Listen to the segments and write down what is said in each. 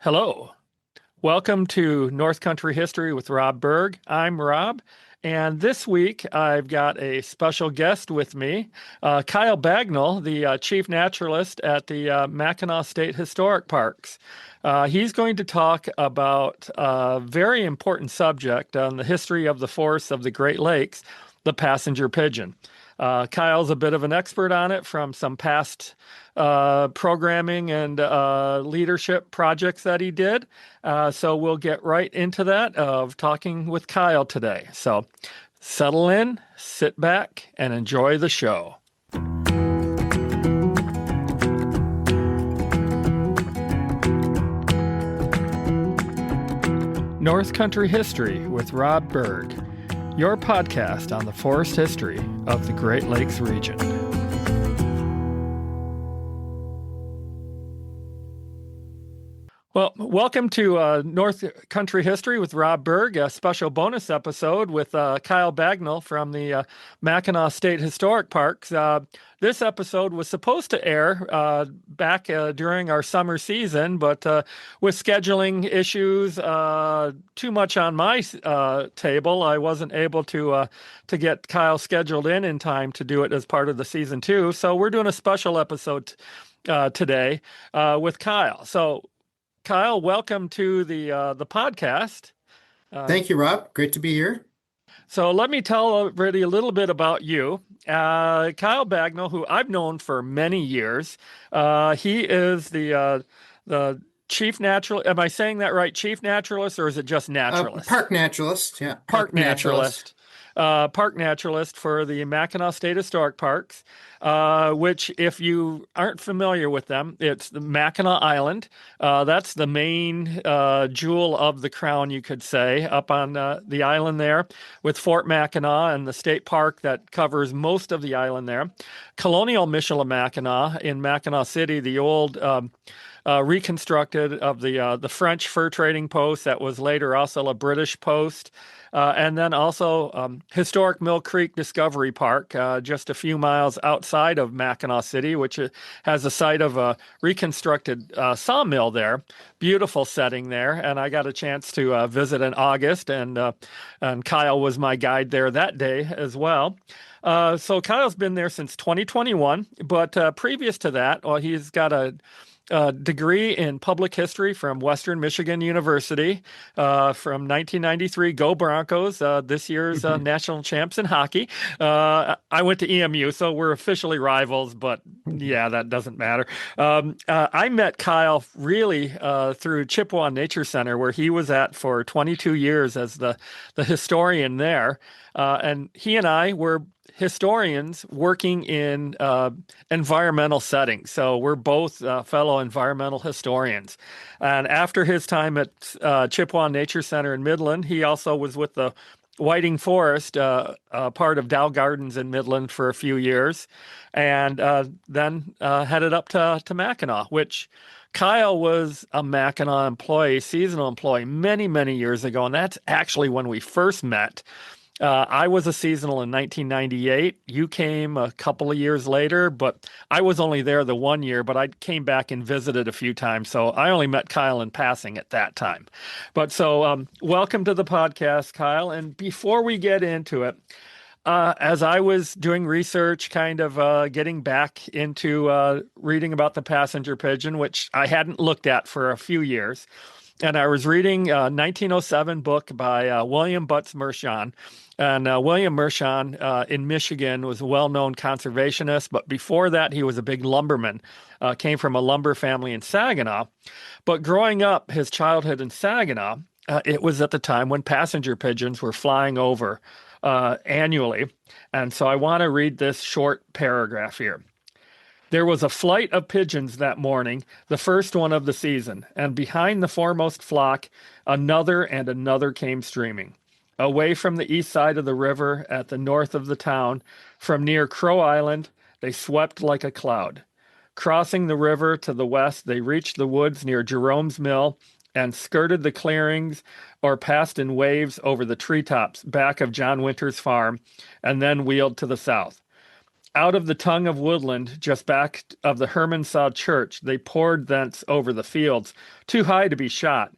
Hello. Welcome to North Country History with Rob Berg. I'm Rob, and this week I've got a special guest with me, Kyle Bagnall, the chief naturalist at the Mackinac State Historic Parks. He's going to talk about a very important subject on the history of the forests of the Great Lakes, the passenger pigeon. Kyle's a bit of an expert on it from some past programming and leadership projects that he did. So we'll get right into that of talking with Kyle today. So settle in, sit back, and enjoy the show. North Country History with Rob Berg, your podcast on the forest history of the Great Lakes region. Well, welcome to North Country History with Rob Berg, a special bonus episode with Kyle Bagnall from the Mackinac State Historic Parks. This episode was supposed to air back during our summer season, but with scheduling issues too much on my table, I wasn't able to get Kyle scheduled in time to do it as part of the season 2. So we're doing a special episode today with Kyle. So Kyle, welcome to the podcast. Thank you, Rob. Great to be here. So let me tell everybody a little bit about you. Kyle Bagnall, who I've known for many years, he is the chief naturalist. Am I saying that right? Chief naturalist, or is it just naturalist? Park naturalist. Yeah, Park naturalist. Park naturalist for the Mackinac State Historic Parks, which, if you aren't familiar with them, it's the Mackinac Island. That's the main jewel of the crown, you could say, up on the island there, with Fort Mackinac and the state park that covers most of the island there. Colonial Michilimackinac in Mackinac City, the old reconstructed of the French fur trading post that was later also a British post. And then also historic Mill Creek Discovery Park, just a few miles outside of Mackinac City, which has a site of a reconstructed sawmill there. Beautiful setting there. And I got a chance to visit in August, and Kyle was my guide there that day as well. So Kyle's been there since 2021, but previous to that, he's got a degree in public history from Western Michigan University from 1993. Go Broncos, this year's national champs in hockey. I went to EMU, so we're officially rivals, but yeah, that doesn't matter. I met Kyle really through Chippewa Nature Center, where he was at for 22 years as the historian there. And he and I were historians working in environmental settings. So we're both fellow environmental historians. And after his time at Chippewa Nature Center in Midland, he also was with the Whiting Forest, part of Dow Gardens in Midland for a few years, and then headed up to Mackinac, which Kyle was a Mackinac employee, seasonal employee, many, many years ago. And that's actually when we first met. I was a seasonal in 1998. You came a couple of years later, but I was only there the 1 year, but I came back and visited a few times. So I only met Kyle in passing at that time. But so welcome to the podcast, Kyle. And before we get into it, as I was doing research, kind of getting back into reading about the passenger pigeon, which I hadn't looked at for a few years, and I was reading a 1907 book by William Butts Mershon. And William Mershon in Michigan was a well-known conservationist, but before that, he was a big lumberman, came from a lumber family in Saginaw. But growing up, his childhood in Saginaw, it was at the time when passenger pigeons were flying over annually. And so I want to read this short paragraph here. There was a flight of pigeons that morning, the first one of the season, and behind the foremost flock, another and another came streaming. Away from the east side of the river at the north of the town, from near Crow Island, they swept like a cloud. Crossing the river to the west, they reached the woods near Jerome's Mill and skirted the clearings or passed in waves over the treetops back of John Winter's farm, and then wheeled to the south. out of the tongue of woodland, just back of the Hermansaw church, they poured thence over the fields, too high to be shot,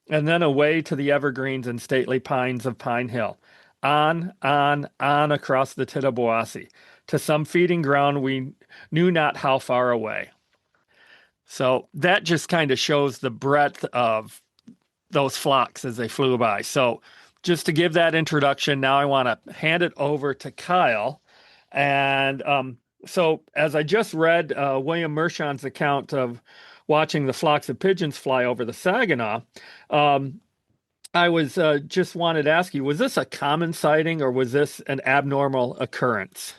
and then away to the evergreens and stately pines of Pine Hill, on across the Tittabawassee, to some feeding ground we knew not how far away. So that just kind of shows the breadth of those flocks as they flew by. So just to give that introduction, now I want to hand it over to Kyle. And so as I just read William Mershon's account of watching the flocks of pigeons fly over the Saginaw, I was just wanted to ask you, was this a common sighting or was this an abnormal occurrence?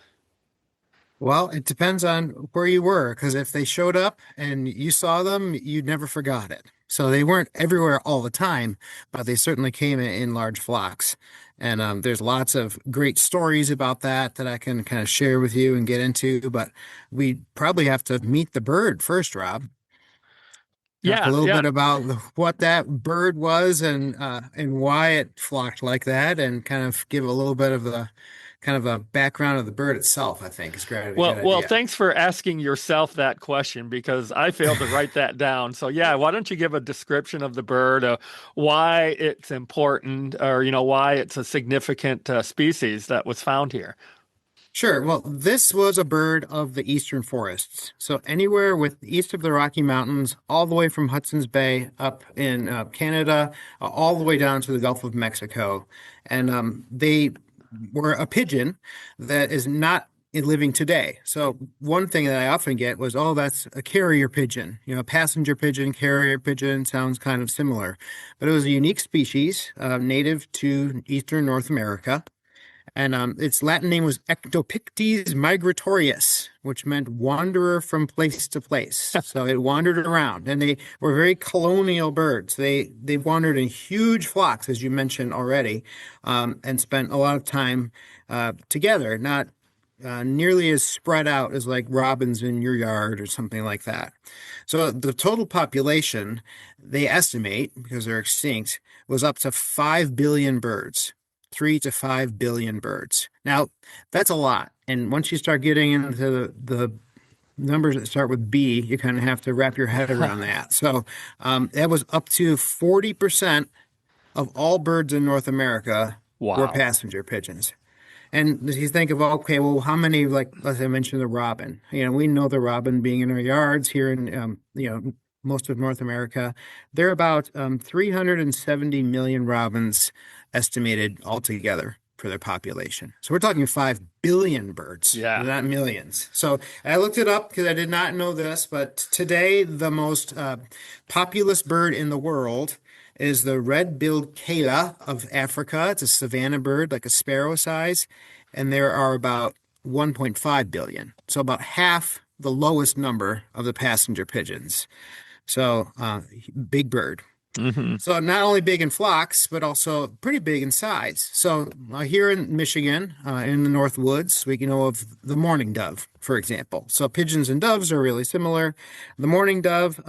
Well, it depends on where you were, because if they showed up and you saw them, you never forgot it. So they weren't everywhere all the time, but they certainly came in large flocks. And there's lots of great stories about that I can kind of share with you and get into. But we probably have to meet the bird first, Rob. Talk a Yeah, little yeah. bit about what that bird was and why it flocked like that, and kind of give a little bit of the kind of a background of the bird itself, I think is great, a good Well, idea. thanks for asking yourself that question because I failed to write that down. So yeah, why don't you give a description of the bird, why it's important, or why it's a significant species that was found here? Sure. Well, this was a bird of the eastern forests. So anywhere with east of the Rocky Mountains, all the way from Hudson's Bay up in Canada, all the way down to the Gulf of Mexico. And they were a pigeon that is not living today. So one thing that I often get was, oh, that's a carrier pigeon. Passenger pigeon, carrier pigeon sounds kind of similar. But it was a unique species, native to eastern North America. And its Latin name was Ectopictes migratorius, which meant wanderer from place to place. So it wandered around, and they were very colonial birds. They wandered in huge flocks, as you mentioned already, and spent a lot of time together, not nearly as spread out as like robins in your yard or something like that. So the total population, they estimate, because they're extinct, was up to 5 billion birds. 3 to 5 billion birds. Now, that's a lot. And once you start getting into the numbers that start with B, you kind of have to wrap your head around that. So that was up to 40% of all birds in North America were Wow. passenger pigeons. And you think of, okay, well, how many, like, as I mentioned, the robin. We know the robin being in our yards here in, most of North America. There are about 370 million robins estimated altogether for their population. So we're talking 5 billion birds, Yeah. not millions. So I looked it up because I did not know this, but today the most populous bird in the world is the red-billed kela of Africa. It's a savanna bird, like a sparrow size, and there are about 1.5 billion. So about half the lowest number of the passenger pigeons. So big bird. Hmm. So not only big in flocks, but also pretty big in size. So here in Michigan, in the North Woods, we know of the mourning dove, for example. So pigeons and doves are really similar. The mourning dove,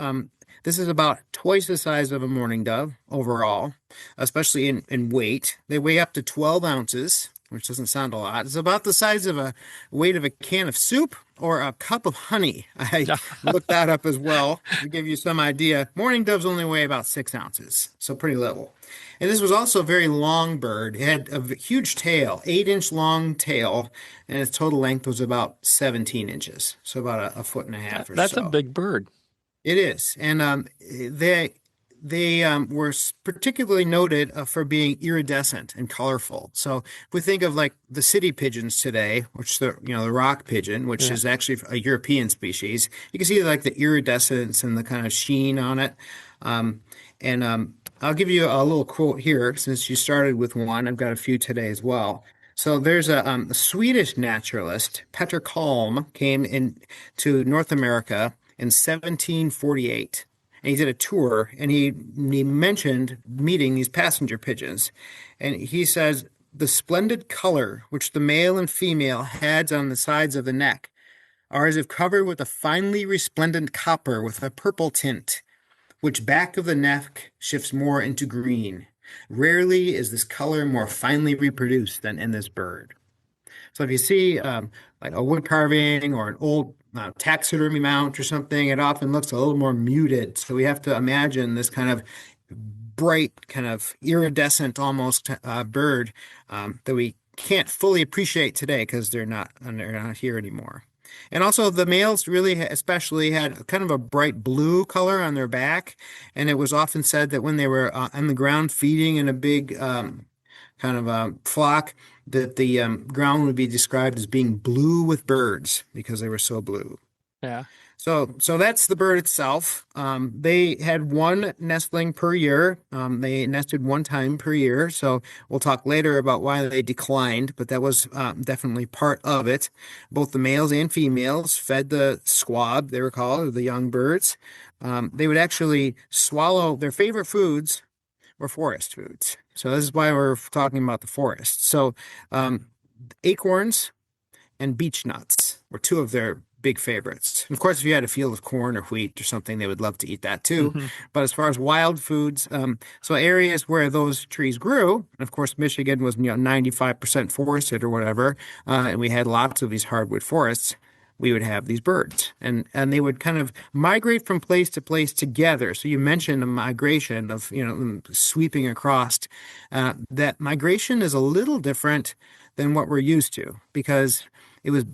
this is about twice the size of a mourning dove overall, especially in weight. They weigh up to 12 ounces, which doesn't sound a lot. It's about the size of a weight of a can of soup or a cup of honey. I looked that up as well to give you some idea. Mourning doves only weigh about 6 ounces, so pretty little. And this was also a very long bird. It had a huge tail, 8-inch long tail, and its total length was about 17 inches, so about a foot and a half or That's a so. big bird. It is, and they were particularly noted for being iridescent and colorful. So if we think of like the city pigeons today, which the rock pigeon, which Yeah. is actually a European species, you can see like the iridescence and the kind of sheen on it. And I'll give you a little quote here since you started with one. I've got a few today as well. So there's a Swedish naturalist, Peter Kalm, came in to North America in 1748. And he did a tour, and he mentioned meeting these passenger pigeons. And he says, the splendid color which the male and female heads on the sides of the neck are as if covered with a finely resplendent copper with a purple tint, which back of the neck shifts more into green. Rarely is this color more finely reproduced than in this bird. So if you see like a wood carving or an old taxidermy mount or something, it often looks a little more muted. So we have to imagine this kind of bright, kind of iridescent almost bird that we can't fully appreciate today because they're not here anymore. And also the males really especially had kind of a bright blue color on their back, and it was often said that when they were on the ground feeding in a big kind of a flock, that the ground would be described as being blue with birds because they were so blue. Yeah. So that's the bird itself. They had one nestling per year. They nested one time per year. So we'll talk later about why they declined, but that was definitely part of it. Both the males and females fed the squab, they were called, or the young birds. They would actually swallow their favorite foods were forest foods. So this is why we're talking about the forest. So acorns and beech nuts were two of their big favorites. And of course, if you had a field of corn or wheat or something, they would love to eat that too. Hmm. But as far as wild foods, so areas where those trees grew, and of course, Michigan was 95% forested or whatever, and we had lots of these hardwood forests. We would have these birds, and they would kind of migrate from place to place together. So you mentioned a migration of sweeping across. That migration is a little different than what we're used to because it was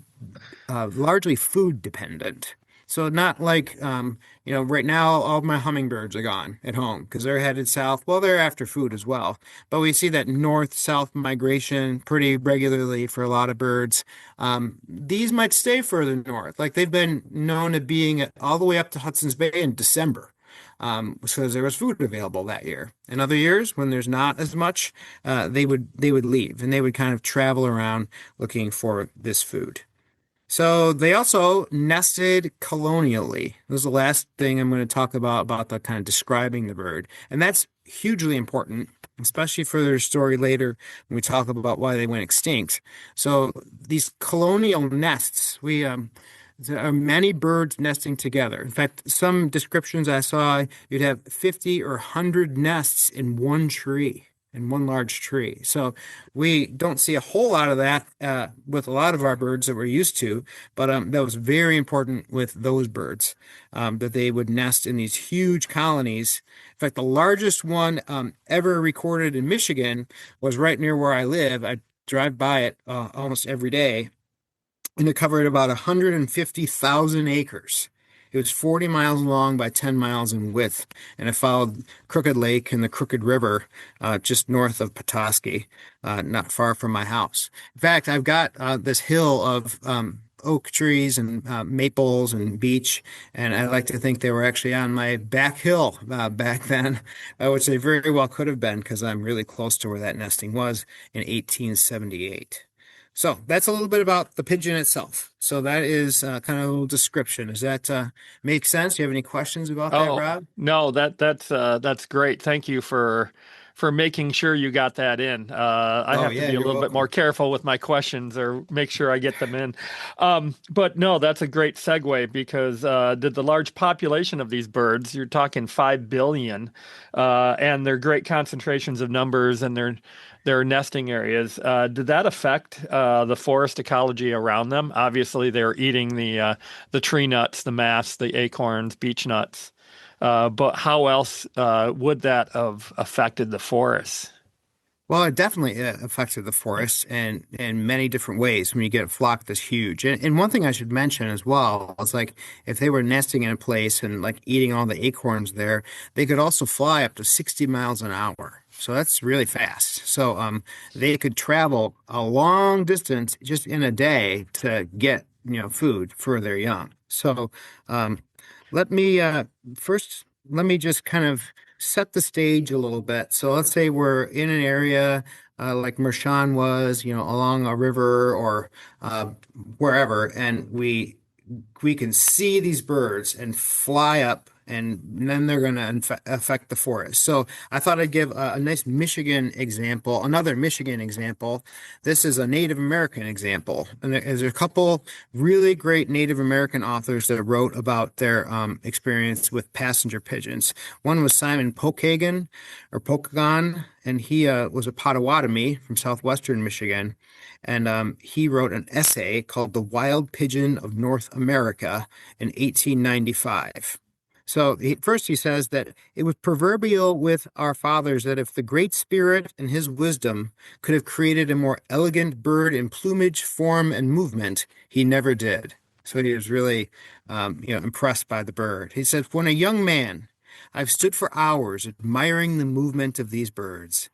largely food dependent. So not like, right now all my hummingbirds are gone at home because they're headed south. Well, they're after food as well. But we see that north-south migration pretty regularly for a lot of birds. These might stay further north. Like they've been known to being all the way up to Hudson's Bay in December. Because there was food available that year. In other years, when there's not as much, they would leave and they would kind of travel around looking for this food. So they also nested colonially. This is the last thing I'm going to talk about the kind of describing the bird. And that's hugely important, especially for their story later when we talk about why they went extinct. So these colonial nests, there are many birds nesting together. In fact, some descriptions I saw, you'd have 50 or 100 nests in one tree, in one large tree. So we don't see a whole lot of that with a lot of our birds that we're used to, but that was very important with those birds, that they would nest in these huge colonies. In fact, the largest one ever recorded in Michigan was right near where I live. I drive by it almost every day, and it covered about 150,000 acres. It was 40 miles long by 10 miles in width, and it followed Crooked Lake and the Crooked River just north of Petoskey, not far from my house. In fact, I've got this hill of oak trees and maples and beech, and I like to think they were actually on my back hill back then, which they very well could have been because I'm really close to where that nesting was in 1878. So that's a little bit about the pigeon itself. So that is kind of a little description. Does that make sense? Do you have any questions about that, Oh, Rob? no, that's great. Thank you for making sure you got that in. I Oh have to yeah, be a you're little bit more welcome. careful with my questions or make sure I get them in. But no, that's a great segue because the large population of these birds, you're talking 5 billion, and they're great concentrations of numbers and their nesting areas. Did that affect the forest ecology around them? Obviously, they're eating the tree nuts, the mast, the acorns, beech nuts. But how else would that have affected the forests? Well, it definitely affected the forest in many different ways when you get a flock this huge. And one thing I should mention as well is like if they were nesting in a place and like eating all the acorns there, they could also fly up to 60 miles an hour. So that's really fast. So they could travel a long distance just in a day to get, food for their young. So um, let me first let me just kind of set the stage a little bit. So let's say we're in an area like Mershawn was, along a river or wherever, and we can see these birds and fly up and then they're going to affect the forest. So I thought I'd give a nice Michigan example, another Michigan example. This is a Native American example. And there's a couple really great Native American authors that wrote about their experience with passenger pigeons. One was Simon Pokagon or Pokagon, and he was a Potawatomi from southwestern Michigan. And he wrote an essay called The Wild Pigeon of North America in 1895. So first he says that it was proverbial with our fathers that if the Great Spirit in his wisdom could have created a more elegant bird in plumage, form, and movement, he never did. So he was really, impressed by the bird. He said, when a young man, I've stood for hours admiring the movement of these birds.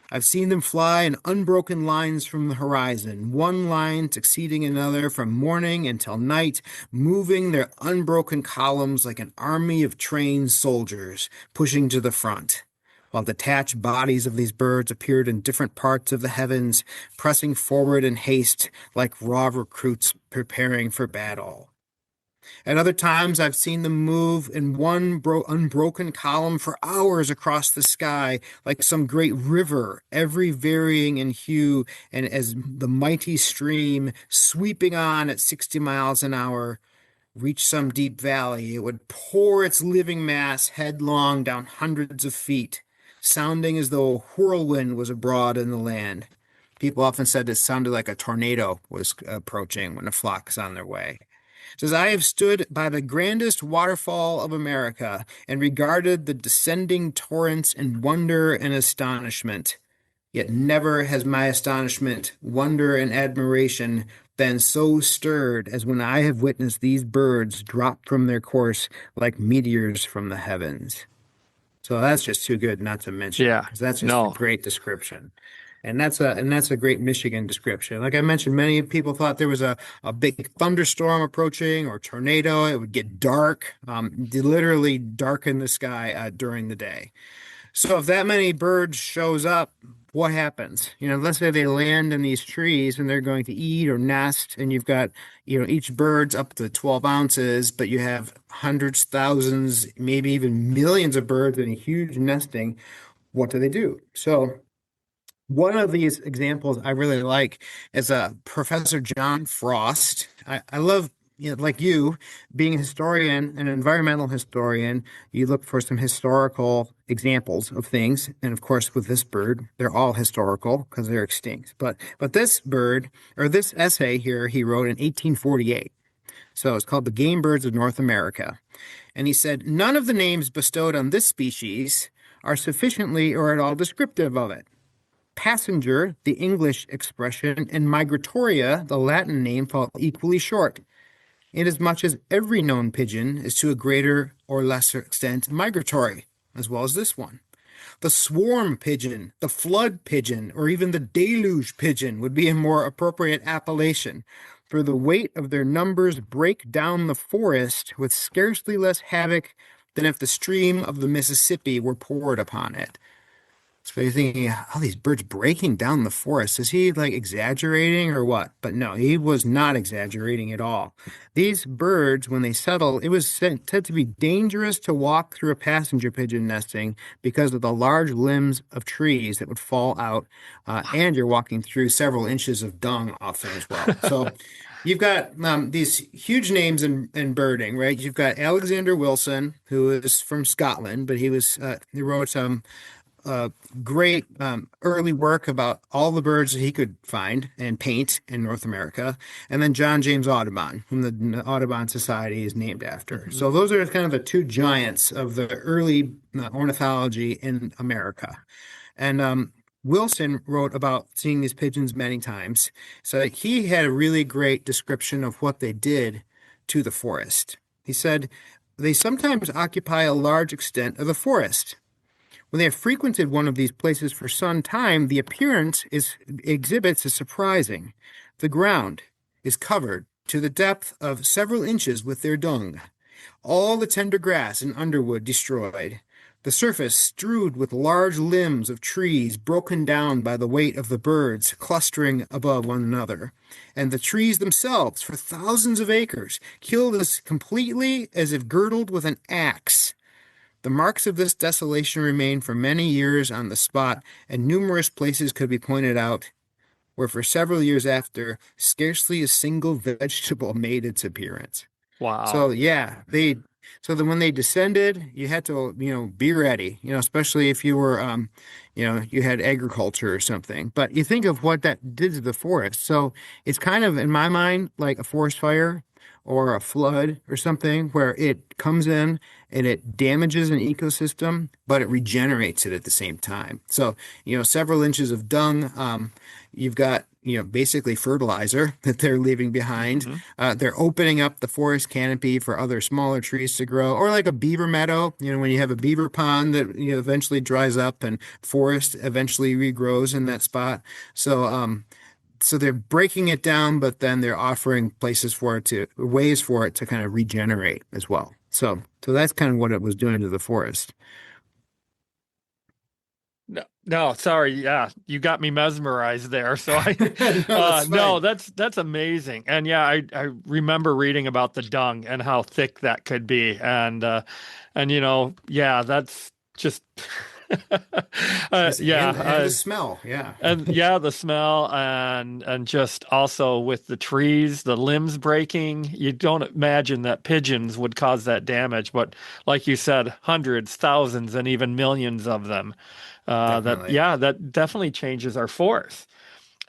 I've seen them fly in unbroken lines from the horizon, one line succeeding another from morning until night, moving their unbroken columns like an army of trained soldiers pushing to the front, while detached bodies of these birds appeared in different parts of the heavens, pressing forward in haste like raw recruits preparing for battle. At other times, I've seen them move in one unbroken column for hours across the sky, like some great river, every varying in hue, and as the mighty stream, sweeping on at 60 miles an hour, reached some deep valley, it would pour its living mass headlong down hundreds of feet, sounding as though a whirlwind was abroad in the land. People often said it sounded like a tornado was approaching when a flock is on their way. It says, I have stood by the grandest waterfall of America and regarded the descending torrents in wonder and astonishment. Yet never has my astonishment, wonder, and admiration been so stirred as when I have witnessed these birds drop from their course like meteors from the heavens. So that's just too good not to mention, Yeah. because that's just a No. great description. And that's a great Michigan description. Like I mentioned, many people thought there was a big thunderstorm approaching or tornado. It would get dark, literally darken the sky during the day. So if that many birds shows up, what happens? Let's say they land in these trees and they're going to eat or nest, and you've got, each bird's up to 12 ounces, but you have hundreds, thousands, maybe even millions of birds in a huge nesting. What do? So one of these examples I really like is Professor John Frost. I love, like you, being a historian, an environmental historian, you look for some historical examples of things. And of course, with this bird, they're all historical because they're extinct. But this bird, or this essay here, he wrote in 1848. So it's called The Game Birds of North America. And he said, none of the names bestowed on this species are sufficiently or at all descriptive of it. Passenger, the English expression, and migratoria, the Latin name, fall equally short, inasmuch as every known pigeon is to a greater or lesser extent migratory, as well as this one. The swarm pigeon, the flood pigeon, or even the deluge pigeon would be a more appropriate appellation, for the weight of their numbers break down the forest with scarcely less havoc than if the stream of the Mississippi were poured upon it. So you're thinking, oh, these birds breaking down the forest. Is he like exaggerating or what? But no, he was not exaggerating at all. These birds, when they settle, it was said to be dangerous to walk through a passenger pigeon nesting because of the large limbs of trees that would fall out, and you're walking through several inches of dung often as well. So you've got these huge names in birding, right? You've got Alexander Wilson, who is from Scotland, but he wrote some great early work about all the birds that he could find and paint in North America. And then John James Audubon, whom the Audubon Society is named after. Mm-hmm. So those are kind of the two giants of the early ornithology in America. And Wilson wrote about seeing these pigeons many times. So he had a really great description of what they did to the forest. He said, they sometimes occupy a large extent of the forest. When they have frequented one of these places for some time, the appearance exhibits is surprising. The ground is covered to the depth of several inches with their dung, all the tender grass and underwood destroyed, the surface strewed with large limbs of trees broken down by the weight of the birds clustering above one another, and the trees themselves, for thousands of acres, killed as completely as if girdled with an axe. The marks of this desolation remained for many years on the spot, and numerous places could be pointed out where for several years after, scarcely a single vegetable made its appearance. Wow. So yeah, so then when they descended, you had to, be ready, especially if you were, you had agriculture or something. But you think of what that did to the forest. So it's kind of, in my mind, like a forest fire or a flood or something where it comes in and it damages an ecosystem, but it regenerates it at the same time. So, several inches of dung, you've got, basically fertilizer that they're leaving behind. Hmm. They're opening up the forest canopy for other smaller trees to grow, or like a beaver meadow, when you have a beaver pond that, eventually dries up and forest eventually regrows in that spot. So they're breaking it down, but then they're offering ways for it to kind of regenerate as well. So that's kind of what it was doing to the forest. No, no, sorry. Yeah, you got me mesmerized there. So I, No, that's no, fine. that's amazing. And yeah, I remember reading about the dung and how thick that could be. And yeah, that's just, yeah, And the smell, yeah. and yeah, the smell and just also with the trees, the limbs breaking. You don't imagine that pigeons would cause that damage, but like you said, hundreds, thousands, and even millions of them. Definitely. That definitely changes our forest.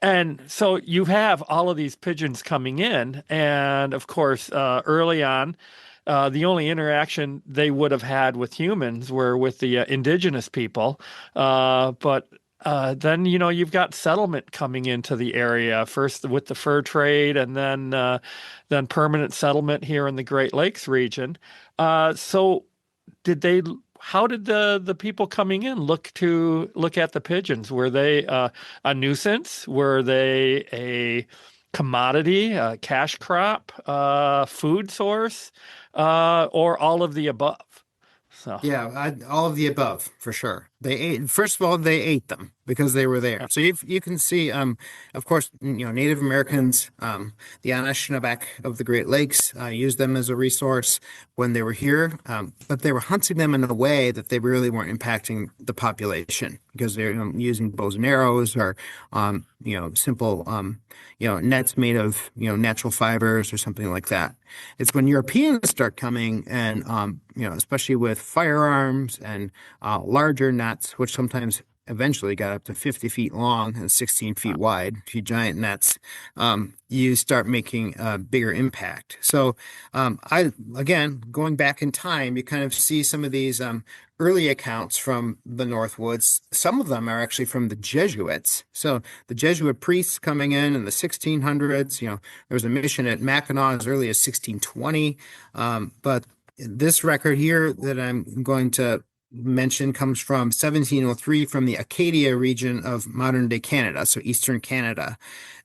And so you have all of these pigeons coming in, and of course, early on, the only interaction they would have had with humans were with the indigenous people. But then, you've got settlement coming into the area, first with the fur trade, and then permanent settlement here in the Great Lakes region. So did they? How did the people coming in look at the pigeons? Were they a nuisance? Were they a commodity, a cash crop, food source, or all of the above? So, Yeah, all of the above for sure. First of all, they ate them because they were there. yeah. So you can see, of course, Native Americans, the Anishinaabe of the Great Lakes, used them as a resource when they were here, but they were hunting them in a way that they really weren't impacting the population because they're using bows and arrows or, simple, nets made of, natural fibers or something like that. It's when Europeans start coming and, especially with firearms and larger nets, which sometimes eventually got up to 50 feet long and 16 feet wide, a few giant nets, you start making a bigger impact. So, again, going back in time, you kind of see some of these early accounts from the Northwoods. Some of them are actually from the Jesuits. So the Jesuit priests coming in the 1600s, there was a mission at Mackinac as early as 1620. But this record here that I'm going to mention comes from 1703 from the Acadia region of modern day Canada, so Eastern Canada.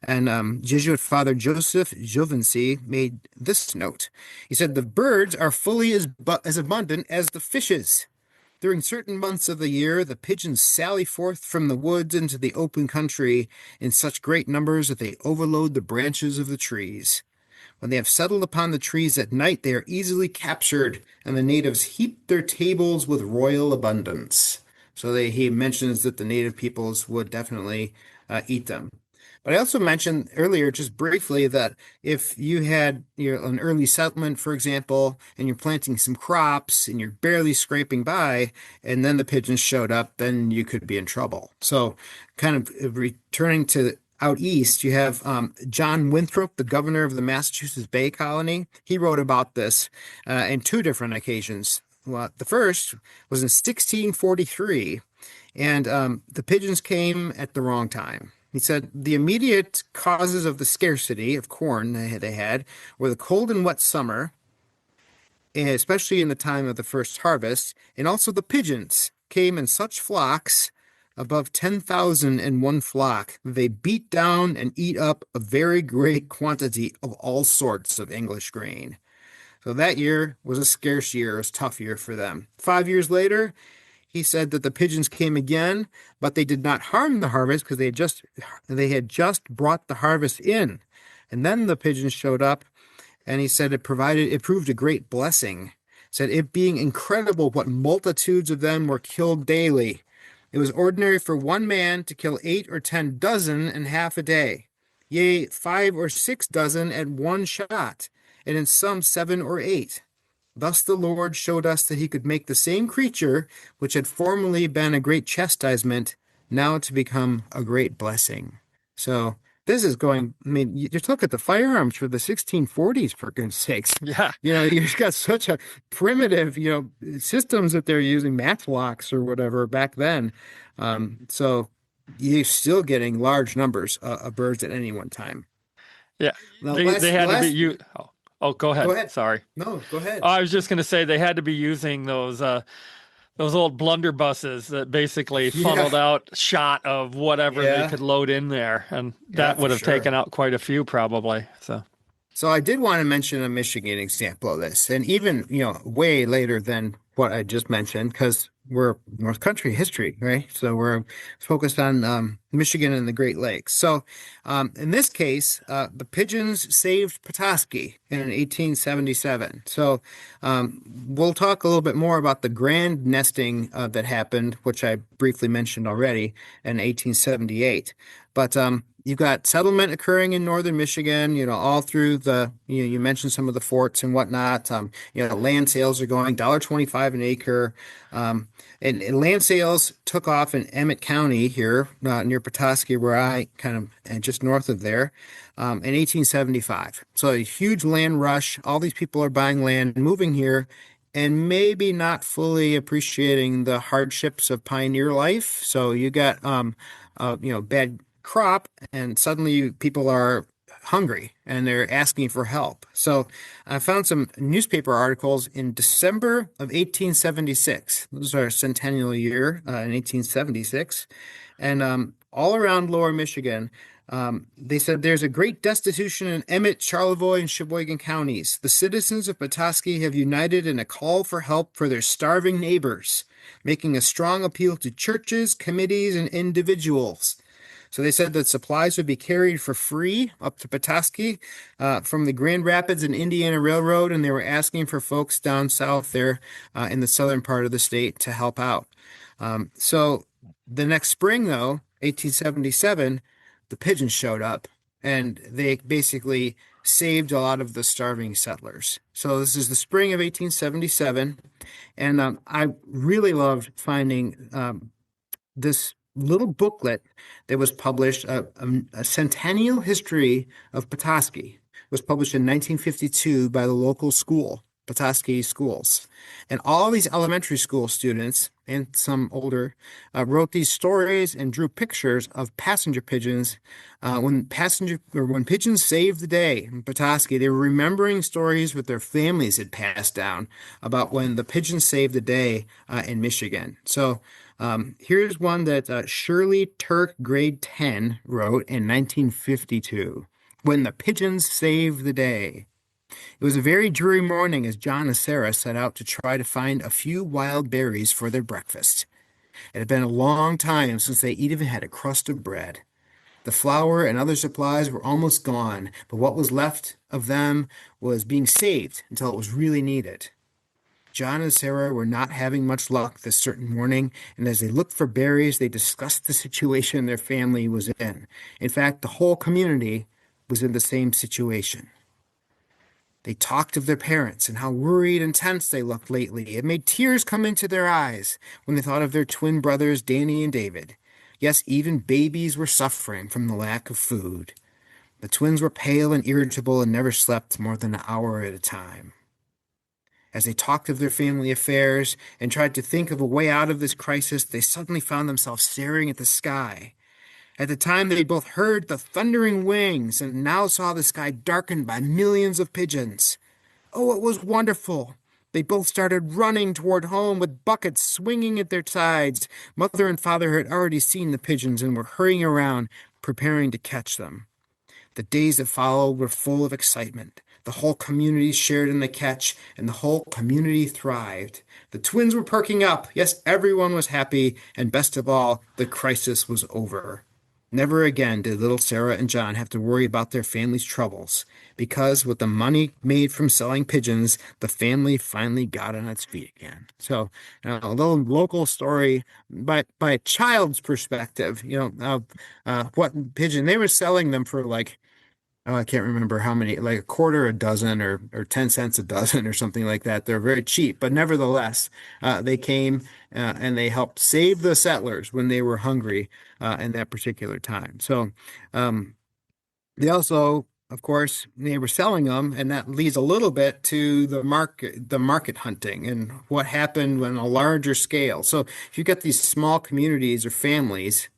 And Jesuit Father Joseph Jovinci made this note. He said, the birds are fully as abundant as the fishes. During certain months of the year, the pigeons sally forth from the woods into the open country in such great numbers that they overload the branches of the trees. When they have settled upon the trees at night, they are easily captured, and the natives heap their tables with royal abundance. So he mentions that the native peoples would definitely eat them. But I also mentioned earlier, just briefly, that if you had an early settlement, for example, and you're planting some crops and you're barely scraping by, and then the pigeons showed up, then you could be in trouble. So, kind of returning to out east, you have John Winthrop, the governor of the Massachusetts Bay Colony. He wrote about this in two different occasions. Well, the first was in 1643, and the pigeons came at the wrong time. He said the immediate causes of the scarcity of corn they had were the cold and wet summer, especially in the time of the first harvest, and also the pigeons came in such flocks, above 10,000 in one flock. They beat down and eat up a very great quantity of all sorts of English grain. So that year was a scarce year, it was a tough year for them. 5 years later, he said that the pigeons came again, but they did not harm the harvest because they had just brought the harvest in. And then the pigeons showed up, and he said it proved a great blessing. said it being incredible what multitudes of them were killed daily. It was ordinary for one man to kill 8 or 10 dozen in half a day, yea, 5 or 6 dozen at one shot, and in some 7 or 8. Thus the Lord showed us that he could make the same creature, which had formerly been a great chastisement, now to become a great blessing. So this is going, I mean, you just look at the firearms for the 1640s, for goodness sakes. Yeah. You've got such a primitive, systems that they're using, matchlocks or whatever back then. So you're still getting large numbers of birds at any one time. Yeah. Now, They had to be you. Oh, go go ahead. ahead. Sorry. No, go Oh, ahead. I was just going to say they had to be using those old blunderbusses that basically Yeah, funneled out shot of whatever they yeah, could load in there, and yeah, that for would have taken sure. out quite a few probably. So So I did want to mention a Michigan example of this, and even, way later than what I just mentioned, because we're North Country history, right? So we're focused on Michigan and the Great Lakes. So in this case, the pigeons saved Petoskey in 1877. So we'll talk a little bit more about the grand nesting that happened, which I briefly mentioned already in 1878. But you've got settlement occurring in northern Michigan, all through you mentioned some of the forts and whatnot. Land sales are going $1.25 an acre. And land sales took off in Emmett County here, near Petoskey, where I kind of, and just north of there, in 1875. So a huge land rush. All these people are buying land, moving here, and maybe not fully appreciating the hardships of pioneer life. So you got, bad crop, and suddenly people are hungry and they're asking for help. So I found some newspaper articles in December of 1876. This is our centennial year in 1876. And all around Lower Michigan, they said there's a great destitution in Emmett, Charlevoix, and Sheboygan counties. The citizens of Petoskey have united in a call for help for their starving neighbors, making a strong appeal to churches, committees, and individuals. So they said that supplies would be carried for free up to Petoskey from the Grand Rapids and Indiana Railroad, and they were asking for folks down south there in the southern part of the state to help out. So the next spring, though, 1877, the pigeons showed up, and they basically saved a lot of the starving settlers. So this is the spring of 1877, and I really loved finding this little booklet that was published, a centennial history of Petoskey. It was published in 1952 by the local school, Petoskey Schools. And all these elementary school students and some older wrote these stories and drew pictures of passenger pigeons. When pigeons saved the day in Petoskey, they were remembering stories that their families had passed down about when the pigeons saved the day in Michigan. So here's one that Shirley Turk, grade 10, wrote in 1952. When the Pigeons Saved the Day. It was a very dreary morning as John and Sarah set out to try to find a few wild berries for their breakfast. It had been a long time since they even had a crust of bread. The flour and other supplies were almost gone, but what was left of them was being saved until it was really needed. John and Sarah were not having much luck this certain morning, and as they looked for berries, they discussed the situation their family was in. In fact, the whole community was in the same situation. They talked of their parents and how worried and tense they looked lately. It made tears come into their eyes when they thought of their twin brothers, Danny and David. Yes, even babies were suffering from the lack of food. The twins were pale and irritable and never slept more than an hour at a time. As they talked of their family affairs and tried to think of a way out of this crisis, they suddenly found themselves staring at the sky. At the time, they both heard the thundering wings and now saw the sky darkened by millions of pigeons. Oh, it was wonderful! They both started running toward home with buckets swinging at their sides. Mother and father had already seen the pigeons and were hurrying around, preparing to catch them. The days that followed were full of excitement. The whole community shared in the catch, and the whole community thrived. The twins were perking up. Yes, everyone was happy, and best of all, the crisis was over. Never again did little Sarah and John have to worry about their family's troubles, because with the money made from selling pigeons, the family finally got on its feet again. So, a little local story by a child's perspective, of what pigeon they were selling them for, like, oh, I can't remember how many, like a quarter a dozen or 10 cents a dozen or something like that. They're very cheap, but nevertheless, they came and they helped save the settlers when they were hungry in that particular time. So um, they also, of course, they were selling them, and that leads a little bit to the market hunting and what happened on a larger scale. So if you get these small communities or families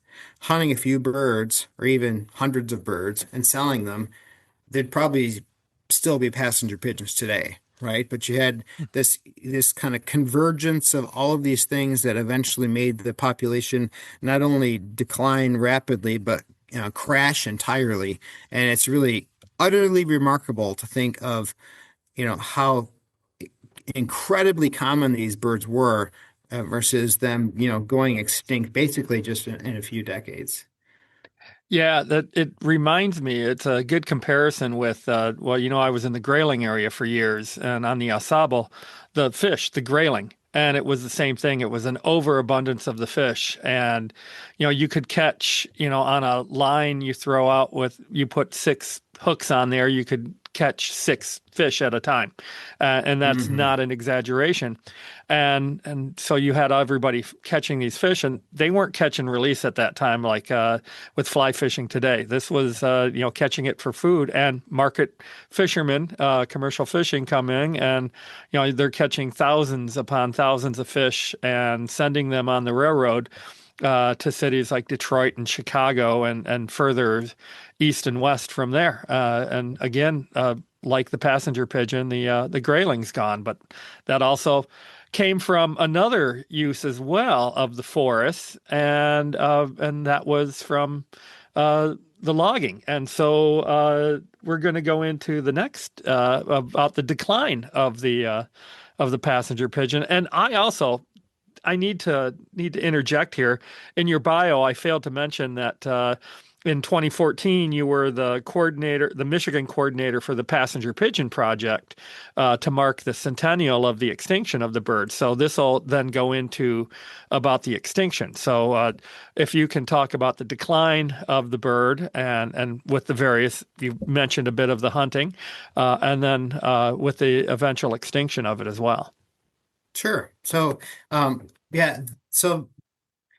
hunting a few birds or even hundreds of birds and selling them, there'd probably still be passenger pigeons today, right? But you had this kind of convergence of all of these things that eventually made the population not only decline rapidly, but crash entirely. And it's really utterly remarkable to think of, how incredibly common these birds were versus them, going extinct basically just in a few decades. Yeah, that it reminds me, it's a good comparison with, well, I was in the grayling area for years and on the Au Sable, the fish, the grayling. And it was the same thing. It was an overabundance of the fish. And, you could catch, on a line you throw out you put six hooks on there, you could catch six fish at a time. And that's Hmm. not an exaggeration. And so you had everybody catching these fish, and they weren't catch and release at that time like with fly fishing today. This was catching it for food, and market fishermen, commercial fishing come in, and they're catching thousands upon thousands of fish and sending them on the railroad to cities like Detroit and Chicago and further east and west from there. And again, like the passenger pigeon, the grayling's gone, but that also came from another use as well of the forests, and that was from the logging. And so we're going to go into the next about the decline of the passenger pigeon. And I need to interject here. In your bio, I failed to mention that in 2014 you were the coordinator, the Michigan coordinator for the Passenger Pigeon Project to mark the centennial of the extinction of the bird. So this will then go into about the extinction. So if you can talk about the decline of the bird and with the various, you mentioned a bit of the hunting, and then with the eventual extinction of it as well. Sure. So, yeah. So,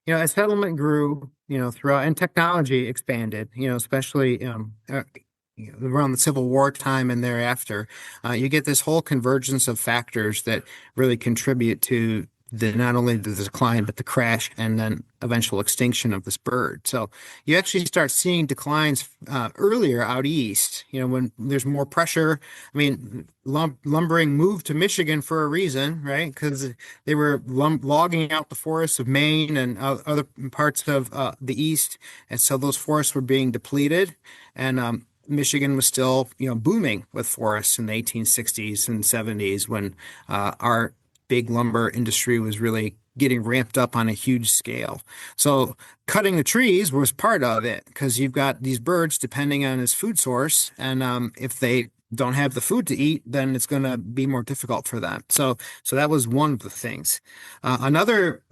as settlement grew, throughout and technology expanded, especially around the Civil War time and thereafter, you get this whole convergence of factors that really contribute to the not only the decline but the crash and then eventual extinction of this bird. So you actually start seeing declines earlier out east. When there's more pressure. I mean, lumbering moved to Michigan for a reason, right? Because they were logging out the forests of Maine and other parts of the east, and so those forests were being depleted, and Michigan was still, booming with forests in the 1860s and 70s when our big lumber industry was really getting ramped up on a huge scale. So cutting the trees was part of it because you've got these birds depending on its food source, and if they don't have the food to eat, then it's going to be more difficult for them. So that was one of the things. Another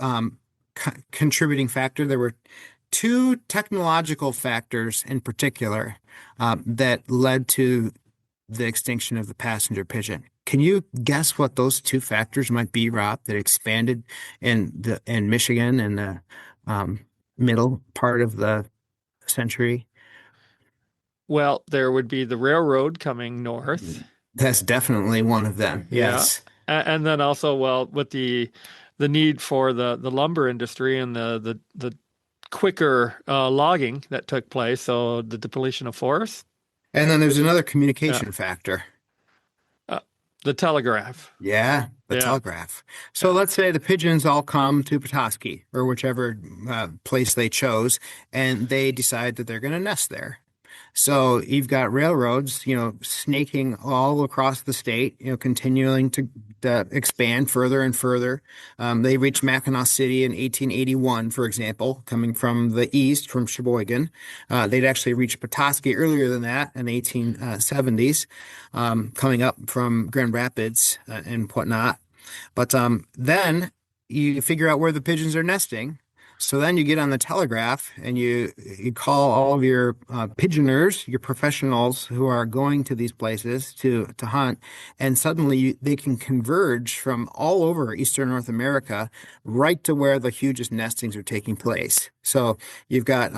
contributing factor, there were two technological factors in particular that led to the extinction of the passenger pigeon. Can you guess what those two factors might be, Rob, that expanded in Michigan in the middle part of the century? Well, there would be the railroad coming north. That's definitely one of them. Yeah. Yes. And then also, well, with the need for the lumber industry and the quicker logging that took place, so the depletion of forests. And then there's another Yeah. communication factor. Uh, the telegraph. Yeah, the Yeah. telegraph. So Yeah. let's say the pigeons all come to Petoskey or whichever place they chose, and they decide that they're going to nest there. So you've got railroads, snaking all across the state, continuing to expand further and further. They reached Mackinac City in 1881, for example, coming from the east, from Sheboygan. They'd actually reached Petoskey earlier than that in the 1870s, coming up from Grand Rapids and whatnot. But then you figure out where the pigeons are nesting. So then you get on the telegraph and you call all of your pigeoners, your professionals who are going to these places to hunt, and suddenly they can converge from all over Eastern North America right to where the hugest nestings are taking place. So you've got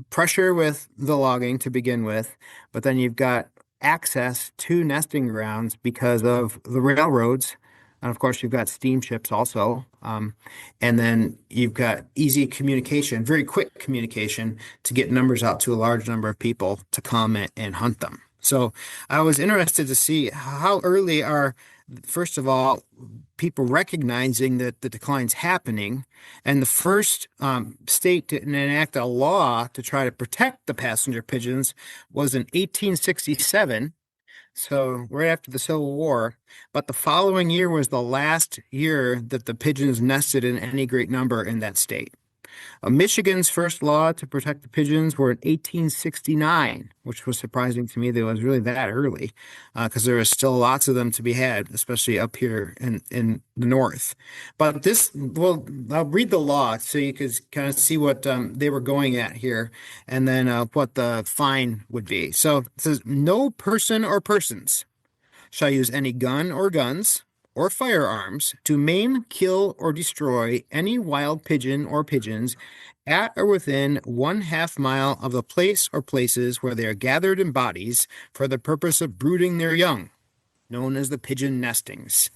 pressure with the logging to begin with, but then you've got access to nesting grounds because of the railroads. And of course, you've got steamships also. And then you've got easy communication, very quick communication to get numbers out to a large number of people to come and hunt them. So I was interested to see how early are, first of all, people recognizing that the decline's happening. And the first state to enact a law to try to protect the passenger pigeons was in 1867. So right after the Civil War, but the following year was the last year that the pigeons nested in any great number in that state. Michigan's first law to protect the pigeons were in 1869, which was surprising to me that it was really that early, because there was still lots of them to be had, especially up here in the north. But well, I'll read the law so you could kind of see what they were going at here, and then what the fine would be. So it says, no person or persons shall use any gun or guns or firearms to maim, kill, or destroy any wild pigeon or pigeons at or within 1/2 mile of the place or places where they are gathered in bodies for the purpose of brooding their young, known as the pigeon nestings.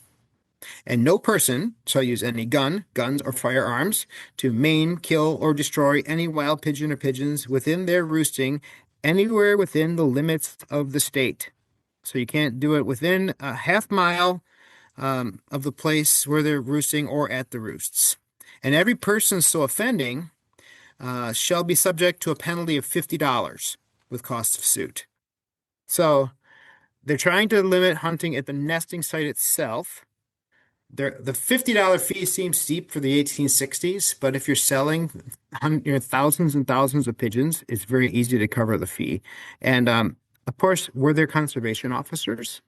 And no person shall use any gun, guns, or firearms to maim, kill, or destroy any wild pigeon or pigeons within their roosting anywhere within the limits of the state. So you can't do it within a 1/2 mile of the place where they're roosting or at the roosts. And every person so offending shall be subject to a penalty of $50 with cost of suit. So they're trying to limit hunting at the nesting site itself. The $50 fee seems steep for the 1860s, but if you're selling thousands and thousands of pigeons, it's very easy to cover the fee. And of course, were there conservation officers?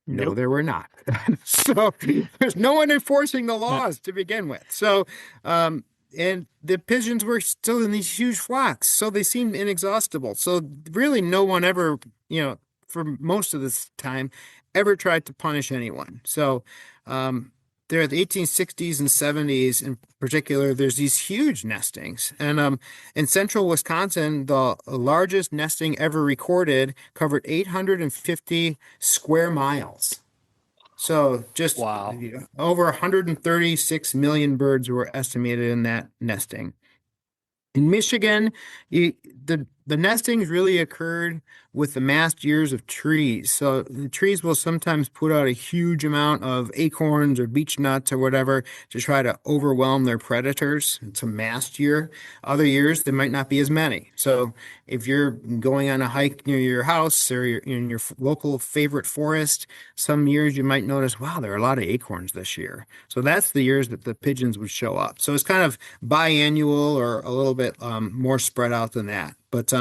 No, Nope. there were not. So there's no one enforcing the laws to begin with. So, and the pigeons were still in these huge flocks, so they seemed inexhaustible. So really, no one ever, for most of this time, ever tried to punish anyone. So, there at the 1860s and 70s in particular, there's these huge nestings. And in central Wisconsin, the largest nesting ever recorded covered 850 square miles. So just Wow. over 136 million birds were estimated in that nesting. In Michigan, the nestings really occurred with the massed years of trees. So the trees will sometimes put out a huge amount of acorns or beech nuts or whatever to try to overwhelm their predators. It's a massed year. Other years, there might not be as many. So if you're going on a hike near your house or you're in your local favorite forest, some years you might notice, wow, there are a lot of acorns this year. So that's the years that the pigeons would show up. So it's kind of biannual or a little bit more spread out than that. But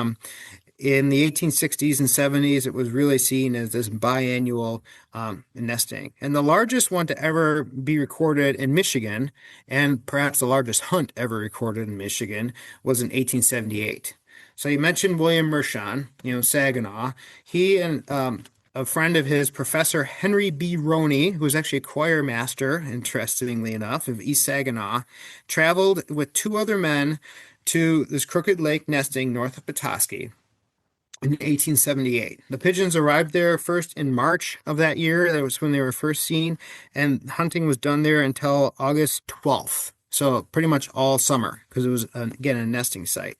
in the 1860s and 70s, it was really seen as this biannual nesting. And the largest one to ever be recorded in Michigan, and perhaps the largest hunt ever recorded in Michigan, was in 1878. So you mentioned William Mershon, Saginaw. He and a friend of his, Professor Henry B. Roney, who was actually a choir master, interestingly enough, of East Saginaw, traveled with two other men to this Crooked Lake nesting north of Petoskey in 1878. The pigeons arrived there first in March of that year. That was when they were first seen, and hunting was done there until August 12th. So pretty much all summer, because it was, again, a nesting site.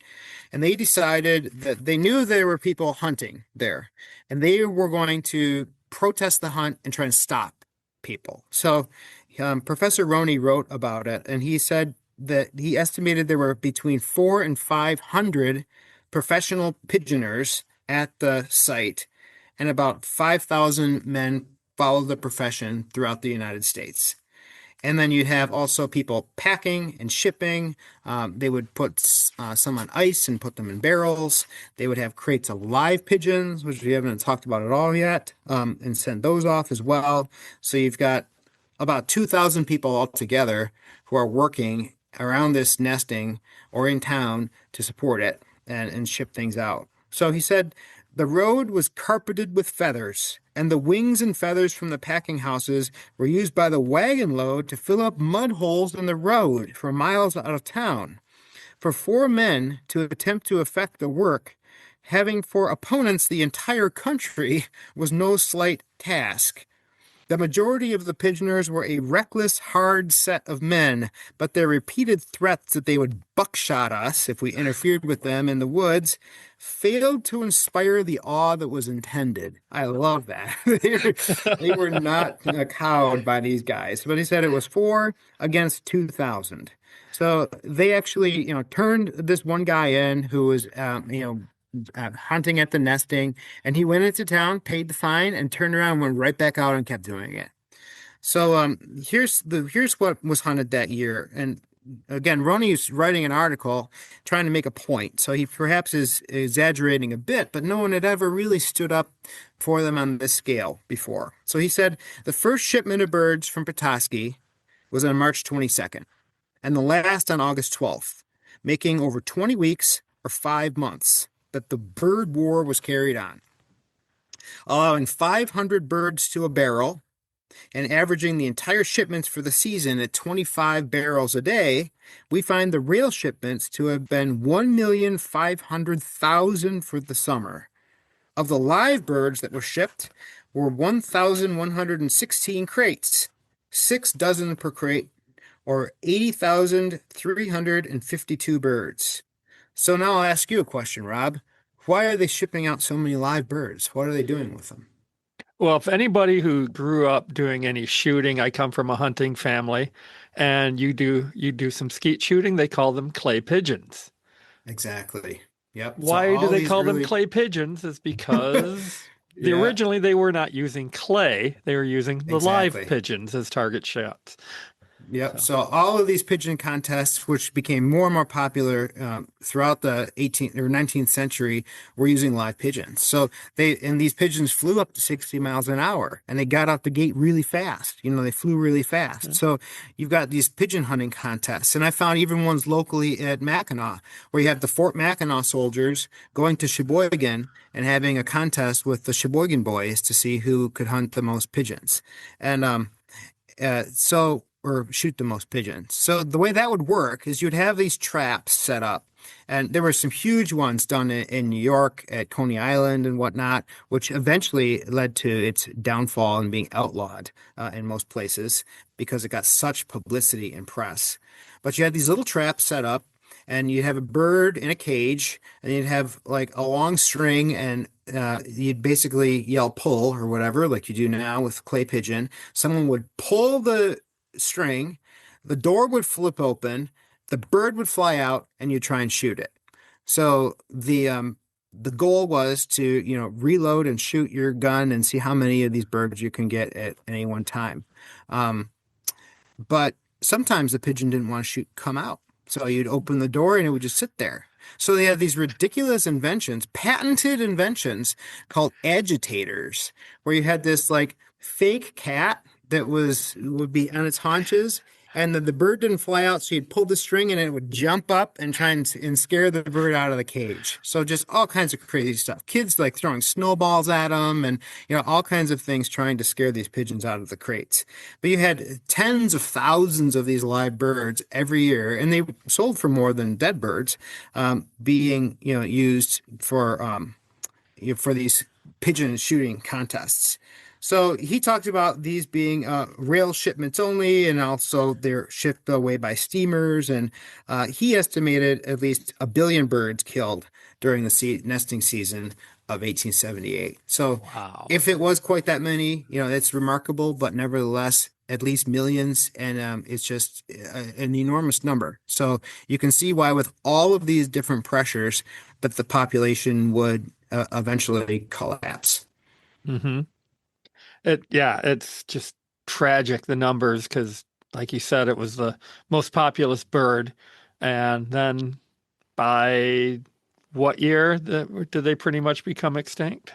And they decided that they knew there were people hunting there, and they were going to protest the hunt and try and stop people. So Professor Roney wrote about it, and he said that he estimated there were between 400 and 500 professional pigeoners at the site, and about 5,000 men followed the profession throughout the United States. And then you'd have also people packing and shipping. They would put some on ice and put them in barrels. They would have crates of live pigeons, which we haven't talked about at all yet, and send those off as well. So you've got about 2,000 people altogether who are working around this nesting or in town to support it and ship things out. So he said the road was carpeted with feathers, and the wings and feathers from the packing houses were used by the wagon load to fill up mud holes in the road for miles out of town. For 4 men to attempt to effect the work, having for opponents the entire country, was no slight task. The majority of the pigeoners were a reckless, hard set of men, but their repeated threats that they would buckshot us if we interfered with them in the woods failed to inspire the awe that was intended. I love that. They were not cowed by these guys, but he said it was 4 against 2,000. So they actually, turned this one guy in who was, hunting at the nesting, and he went into town, paid the fine, and turned around, went right back out, and kept doing it. So here's what was hunted that year. And again, Roney's writing an article trying to make a point. So he perhaps is exaggerating a bit, but no one had ever really stood up for them on this scale before. So he said the first shipment of birds from Petoskey was on March 22nd, and the last on August 12th, making over 20 weeks or 5 months that the bird war was carried on, allowing 500 birds to a barrel and averaging the entire shipments for the season at 25 barrels a day. We find the rail shipments to have been 1,500,000 for the summer. Of the live birds that were shipped were 1,116 crates, 6 dozen per crate, or 80,352 birds. So now I'll ask you a question, Rob. Why are they shipping out so many live birds? What are they doing with them? Well, if anybody who grew up doing any shooting, I come from a hunting family, and you do some skeet shooting, they call them clay pigeons. Exactly. Yep. So Why do all they these call them really, clay pigeons? Is because yeah, originally they were not using clay, they were using the live exactly. pigeons as target shots. Yep. So, So all of these pigeon contests, which became more and more popular throughout the 18th or 19th century, were using live pigeons. So these pigeons flew up to 60 miles an hour, and they got out the gate really fast. They flew really fast. yeah. So you've got these pigeon hunting contests, and I found even ones locally at Mackinac, where you have the Fort Mackinac soldiers going to Sheboygan and having a contest with the Sheboygan boys to see who could hunt the most pigeons. And or shoot the most pigeons. So the way that would work is you'd have these traps set up. And there were some huge ones done in New York at Coney Island and whatnot, which eventually led to its downfall and being outlawed in most places because it got such publicity and press. But you had these little traps set up, and you'd have a bird in a cage, and you'd have like a long string, and you'd basically yell pull or whatever, like you do now with clay pigeon. Someone would pull the string, the door would flip open, the bird would fly out, and you try and shoot it. So the goal was to, reload and shoot your gun and see how many of these birds you can get at any one time. Um, but sometimes the pigeon didn't want to come out. So you'd open the door and it would just sit there. So they had these ridiculous inventions, patented inventions called agitators, where you had this like fake cat that would be on its haunches, and the bird didn't fly out, so you'd pull the string and it would jump up and try and scare the bird out of the cage. So just all kinds of crazy stuff. Kids like throwing snowballs at them, and all kinds of things trying to scare these pigeons out of the crates. But you had tens of thousands of these live birds every year, and they sold for more than dead birds, being used for these pigeon shooting contests. So he talked about these being rail shipments only, and also they're shipped away by steamers. And he estimated at least 1 billion birds killed during the nesting season of 1878. So Wow. if it was quite that many, it's remarkable, but nevertheless, at least millions, and it's just an enormous number. So you can see why, with all of these different pressures, that the population would eventually collapse. Hmm. It's just tragic, the numbers, because like you said, it was the most populous bird. And then by what year did they pretty much become extinct?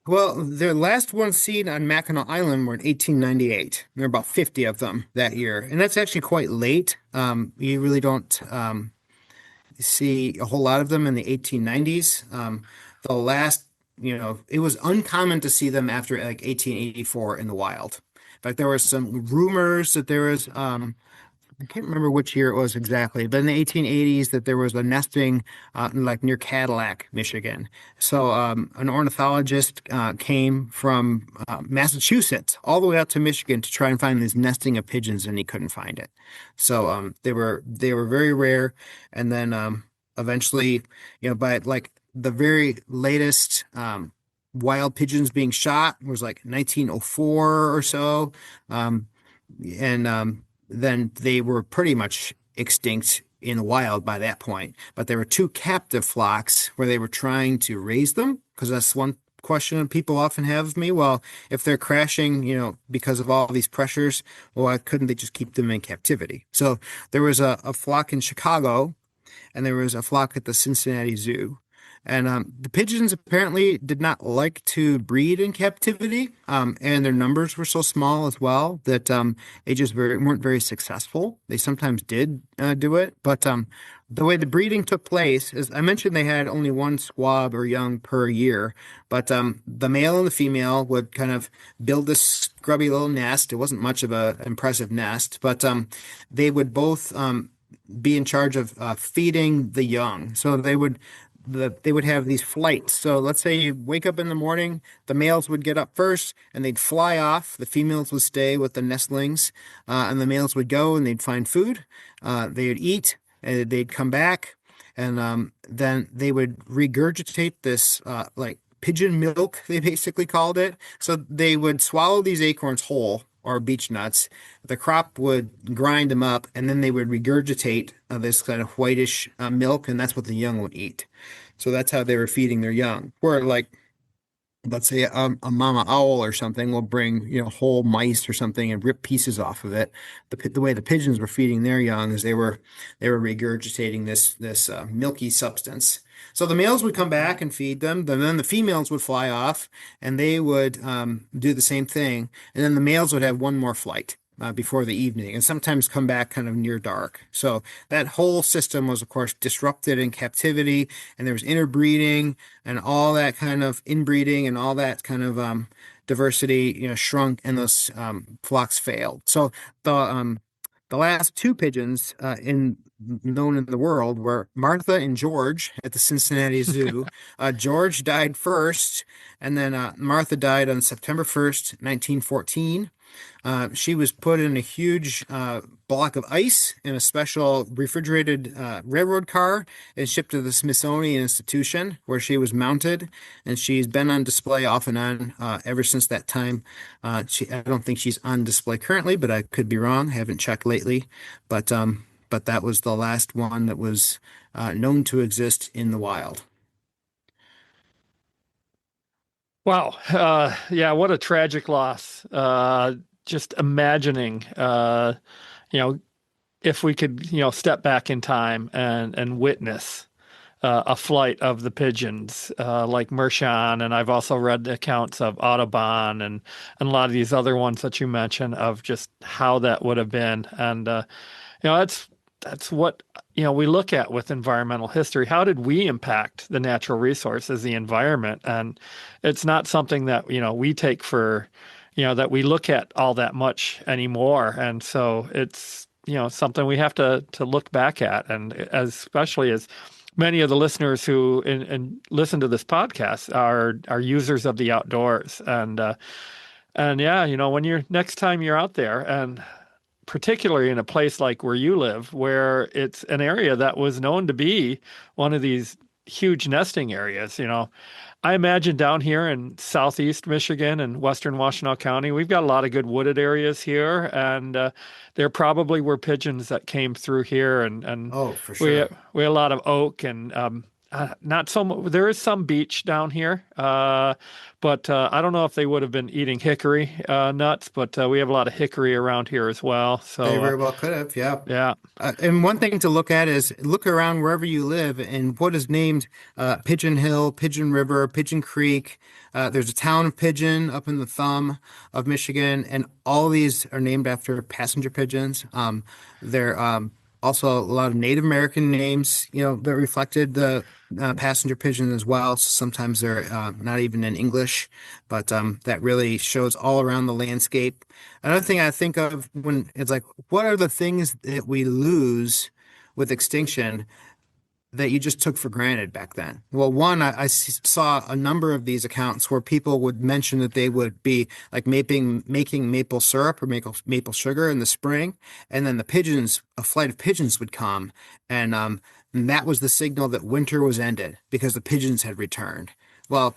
Well, their last one seen on Mackinac Island were in 1898. There were about 50 of them that year, and that's actually quite late. You really don't see a whole lot of them in the 1890s. The last, it was uncommon to see them after like 1884 in the wild. In fact, there was some rumors that there was I can't remember which year it was exactly, but in the 1880s that there was a nesting like near Cadillac, Michigan. So an ornithologist came from Massachusetts all the way out to Michigan to try and find this nesting of pigeons, and he couldn't find it. So they were very rare, and then eventually, by like the very latest wild pigeons being shot was like 1904 or so. Um, and then they were pretty much extinct in the wild by that point. But there were two captive flocks where they were trying to raise them, because that's one question that people often have of me. Well, if they're crashing, because of all these pressures, well, why couldn't they just keep them in captivity? So there was a flock in Chicago, and there was a flock at the Cincinnati Zoo. And the pigeons apparently did not like to breed in captivity, and their numbers were so small as well that they just weren't very successful. They sometimes did do it, but the way the breeding took place is, I mentioned they had only one squab or young per year, but the male and the female would kind of build this scrubby little nest. It wasn't much of an impressive nest, but they would both be in charge of feeding the young. So they would have these flights. So let's say you wake up in the morning, the males would get up first and they'd fly off. The females would stay with the nestlings, and the males would go and they'd find food. They would eat, and they'd come back, and then they would regurgitate this like pigeon milk, they basically called it. So they would swallow these acorns whole, or beech nuts. The crop would grind them up, and then they would regurgitate this kind of whitish milk, and that's what the young would eat. So that's how they were feeding their young. Where like, let's say a mama owl or something will bring, whole mice or something and rip pieces off of it. The way the pigeons were feeding their young is they were regurgitating this milky substance. So the males would come back and feed them, then the females would fly off and they would do the same thing, and then the males would have one more flight. Before the evening, and sometimes come back kind of near dark. So that whole system was, of course, disrupted in captivity, and there was interbreeding and all that kind of inbreeding and all that kind of diversity, shrunk, and those flocks failed. So the last two pigeons known in the world were Martha and George at the Cincinnati Zoo. George died first, and then Martha died on September 1st, 1914. She was put in a huge block of ice in a special refrigerated railroad car and shipped to the Smithsonian Institution, where she was mounted, and she's been on display off and on ever since that time. I don't think she's on display currently, but I could be wrong. I haven't checked lately, but that was the last one that was known to exist in the wild. Wow. Yeah, what a tragic loss. Just imagining, you know, if we could, step back in time and witness a flight of the pigeons, like Mershon, and I've also read the accounts of Audubon and a lot of these other ones that you mentioned, of just how that would have been. And that's what we look at with environmental history. How did we impact the natural resources, the environment? And it's not something that we take for that we look at all that much anymore. And so it's something we have to look back at, and especially as many of the listeners who and listen to this podcast are users of the outdoors, and And yeah, when you're next time you're out there, and particularly in a place like where you live, where it's an area that was known to be one of these huge nesting areas, I imagine down here in southeast Michigan and western Washtenaw County, we've got a lot of good wooded areas here, and there probably were pigeons that came through here, and Oh, for we sure. we had a lot of oak and not so much. There is some beech down here, but I don't know if they would have been eating hickory nuts, but we have a lot of hickory around here as well. They So very well could have, yeah. yeah, And one thing to look at is look around wherever you live and what is named Pigeon Hill, Pigeon River, Pigeon Creek. There's a town of Pigeon up in the thumb of Michigan, and all these are named after passenger pigeons. They're also a lot of Native American names, that reflected the passenger pigeon as well. So sometimes they're not even in English, but that really shows all around the landscape. Another thing I think of when it's like, what are the things that we lose with extinction that you just took for granted back then? Well, one, saw a number of these accounts where people would mention that they would be like making maple syrup or maple sugar in the spring, and then a flight of pigeons would come, and that was the signal that winter was ended because the pigeons had returned. Well,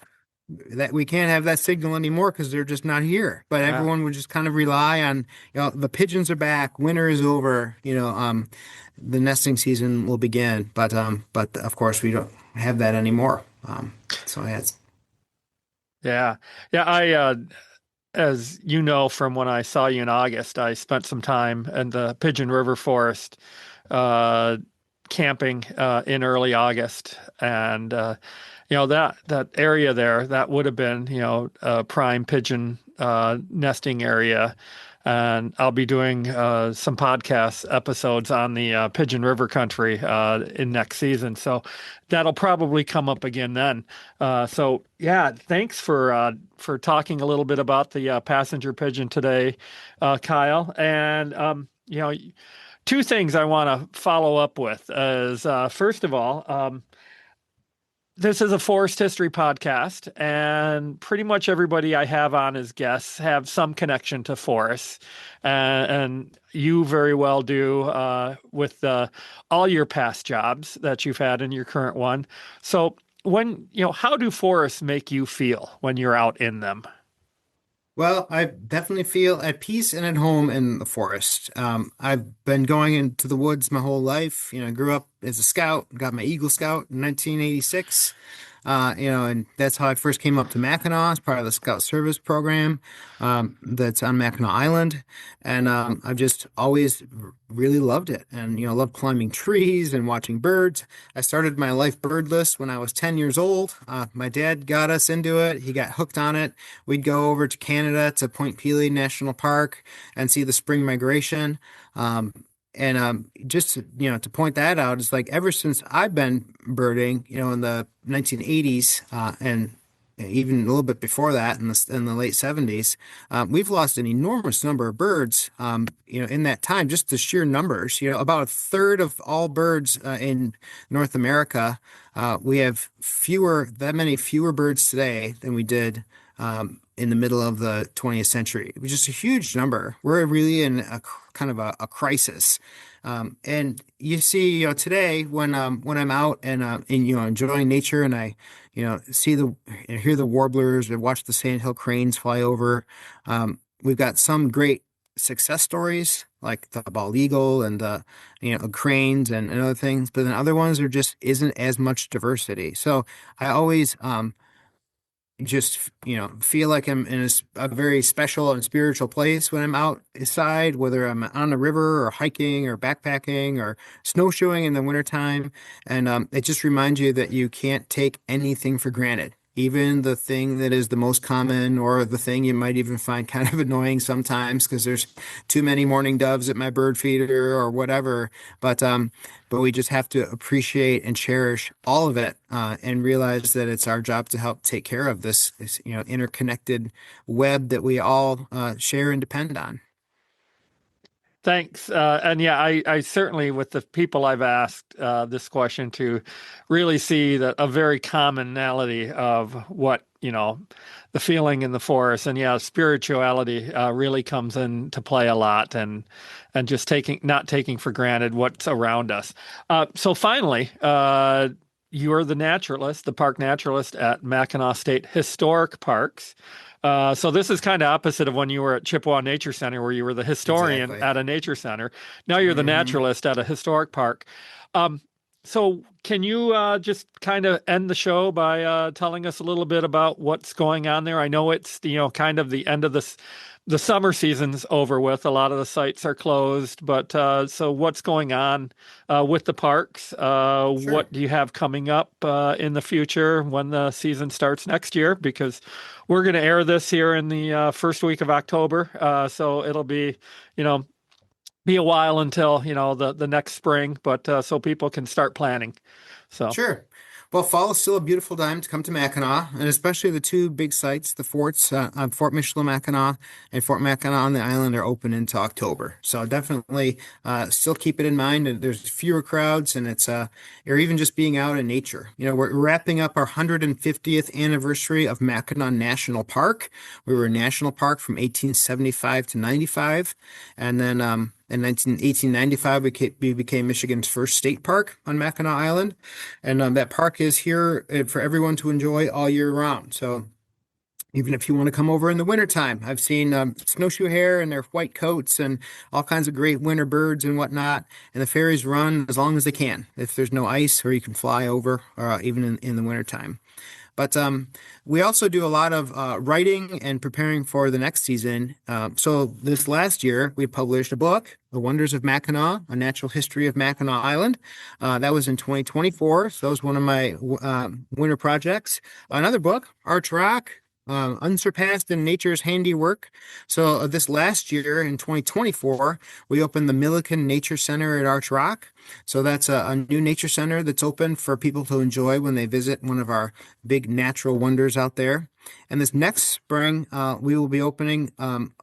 that we can't have that signal anymore because they're just not here. But yeah. everyone would just kind of rely on, the pigeons are back, winter is over, the nesting season will begin. But of course we don't have that anymore. So that's Yeah. Yeah. As you know, from when I saw you in August, I spent some time in the Pigeon River Forest, uh, camping, in early August. And, that area there, that would have been, a prime pigeon, nesting area. And I'll be doing some podcast episodes on the Pigeon River country in next season. So that'll probably come up again then. So yeah, thanks for talking a little bit about the passenger pigeon today, Kyle. And two things I want to follow up with is first of all, this is a forest history podcast, and pretty much everybody I have on as guests have some connection to forests, and you very well do with all your past jobs that you've had in your current one. So, how do forests make you feel when you're out in them? Well, I definitely feel at peace and at home in the forest. I've been going into the woods my whole life. I grew up as a scout, got my Eagle Scout in 1986. And that's how I first came up to Mackinac as part of the Scout Service program, that's on Mackinac Island. And I've just always really loved it and, loved climbing trees and watching birds. I started my life bird list when I was 10 years old. My dad got us into it. He got hooked on it. We'd go over to Canada to Point Pelee National Park and see the spring migration. And just to point that out, it's like ever since I've been birding, in the 1980s, and even a little bit before that, in the late 70s, we've lost an enormous number of birds. In that time, just the sheer numbers. About a third of all birds in North America. We have many fewer birds today than we did. In the middle of the 20th century. It was just a huge number. We're really in a kind of a crisis. And you see, today when I'm out and enjoying nature and I, hear the warblers and watch the sandhill cranes fly over. We've got some great success stories like the bald eagle and the cranes and other things, but then other ones there just isn't as much diversity. So I always just feel like I'm in a very special and spiritual place when I'm outside, whether I'm on the river or hiking or backpacking or snowshoeing in the wintertime. And it just reminds you that you can't take anything for granted, even the thing that is the most common or the thing you might even find kind of annoying sometimes because there's too many mourning doves at my bird feeder or whatever. But we just have to appreciate and cherish all of it, and realize that it's our job to help take care of this interconnected web that we all share and depend on. Thanks. And yeah, I certainly, with the people I've asked this question to, really see that a very commonality of what the feeling in the forest. And yeah, spirituality really comes into play a lot, and just not taking for granted what's around us. So finally, you're the naturalist, the park naturalist at Mackinac State Historic Parks. So this is kind of opposite of when you were at Chippewa Nature Center, where you were the historian Exactly. at a nature center. Now you're the Hmm. naturalist at a historic park. Um, so can you just kind of end the show by telling us a little bit about what's going on there? I know it's kind of the end of the summer season's over with. A lot of the sites are closed, but so what's going on with the parks? Sure. What do you have coming up in the future when the season starts next year? Because we're going to air this here in the first week of October, so it'll you know, be a while until the next spring, but so people can start planning. So Sure. Well, fall is still a beautiful time to come to Mackinac, and especially the two big sites, the forts, Fort Michilimackinac and Fort Mackinac on the island are open into October. So definitely still keep it in mind. And there's fewer crowds, and or even just being out in nature. We're wrapping up our 150th anniversary of Mackinac National Park. We were a national park from 1875 to 95, and then in 1895, we became Michigan's first state park on Mackinac Island. And that park is here for everyone to enjoy all year round. So even if you want to come over in the wintertime, I've seen snowshoe hare and their white coats and all kinds of great winter birds and whatnot. And the ferries run as long as they can if there's no ice or you can fly over, even in the wintertime. But we also do a lot of writing and preparing for the next season. So this last year, we published a book, The Wonders of Mackinac, A Natural History of Mackinac Island. That was in 2024. So that was one of my winter projects. Another book, Arch Rock, Unsurpassed in Nature's Handiwork. So this last year in 2024, we opened the Milliken Nature Center at Arch Rock. So that's a new nature center that's open for people to enjoy when they visit one of our big natural wonders out there. And this next spring, we will be opening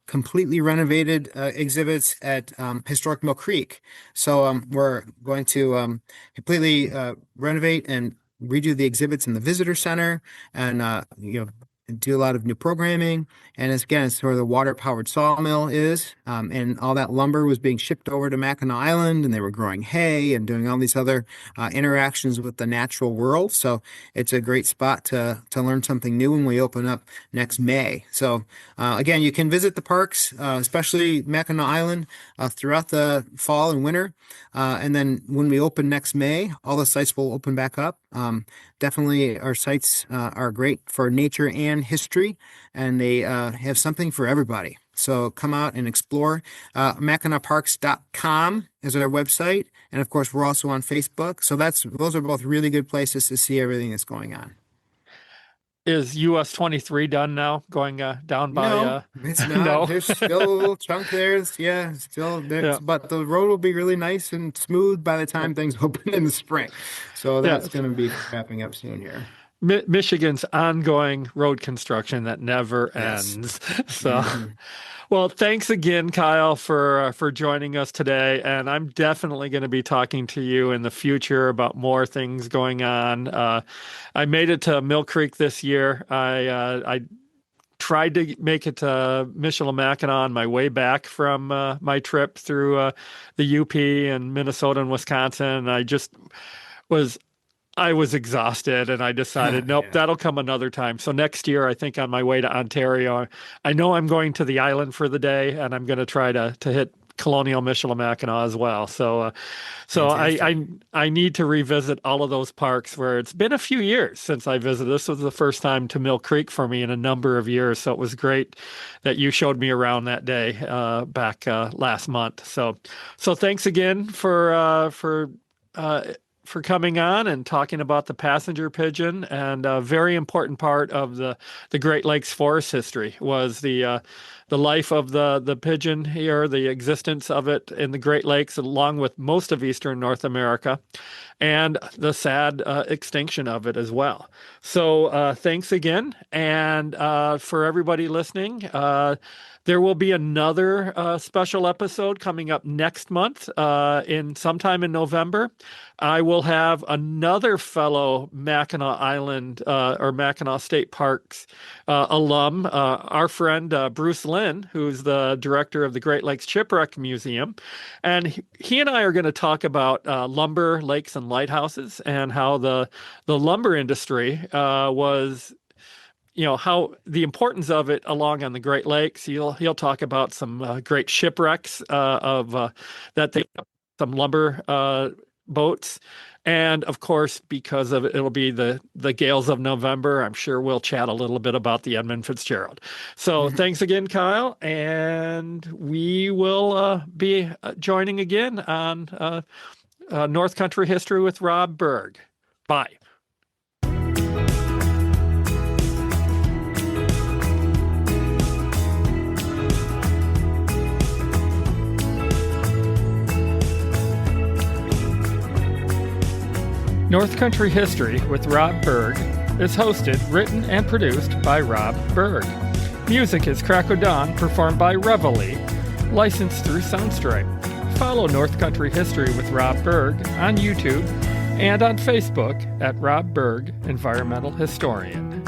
completely renovated exhibits at Historic Mill Creek. So we're going to completely renovate and redo the exhibits in the visitor center, and do a lot of new programming. And it's where the water-powered sawmill is. And all that lumber was being shipped over to Mackinac Island, and they were growing hay and doing all these other interactions with the natural world. So it's a great spot to learn something new when we open up next May. So again, you can visit the parks, especially Mackinac Island, throughout the fall and winter. And then when we open next May, all the sites will open back up. Definitely, our sites are great for nature and history, and they have something for everybody. So come out and explore. MackinacParks.com is our website, and of course, we're also on Facebook. So those are both really good places to see everything that's going on. is US 23 done now? Going down by No, it's not. no. There's still a little chunk there. Yeah, still there, Yeah. but the road will be really nice and smooth by the time things open in the spring. So Yeah. that's going to be wrapping up soon here. Michigan's ongoing road construction that never Yes. ends. So, Hmm. well, thanks again, Kyle, for joining us today. And I'm definitely going to be talking to you in the future about more things going on. I made it to Mill Creek this year. I tried to make it to Michilimackinac on my way back from my trip through the UP and Minnesota and Wisconsin. Was I was exhausted, and I decided, nope, Yeah. that'll come another time. So next year, I think on my way to Ontario, I know I'm going to the island for the day, and I'm going to try to hit Colonial Michilimackinac as well. So Fantastic. I need to revisit all of those parks where it's been a few years since I visited. This was the first time to Mill Creek for me in a number of years. So it was great that you showed me around that day back last month. So thanks again for coming on and talking about the passenger pigeon. And a very important part of the Great Lakes forest history was the life of the pigeon here, the existence of it in the Great Lakes, along with most of eastern North America, and the sad extinction of it as well. So thanks again. And for everybody listening, There will be another special episode coming up next month, sometime in November. I will have another fellow Mackinac Island or Mackinac State Parks alum, our friend Bruce Lynn, who's the director of the Great Lakes Shipwreck Museum. And he and I are going to talk about lumber, lakes, and lighthouses, and how the lumber industry was, how the importance of it along on the Great Lakes. He'll talk about some great shipwrecks that they some lumber boats. And of course, because of it'll be the gales of November, I'm sure we'll chat a little bit about the Edmund Fitzgerald. So thanks again, Kyle. And we will be joining again on North Country History with Rob Berg. Bye. North Country History with Rob Berg is hosted, written, and produced by Rob Berg. Music is Crack o' Dawn, performed by Reveille, licensed through Soundstripe. Follow North Country History with Rob Berg on YouTube and on Facebook at Rob Berg, Environmental Historian.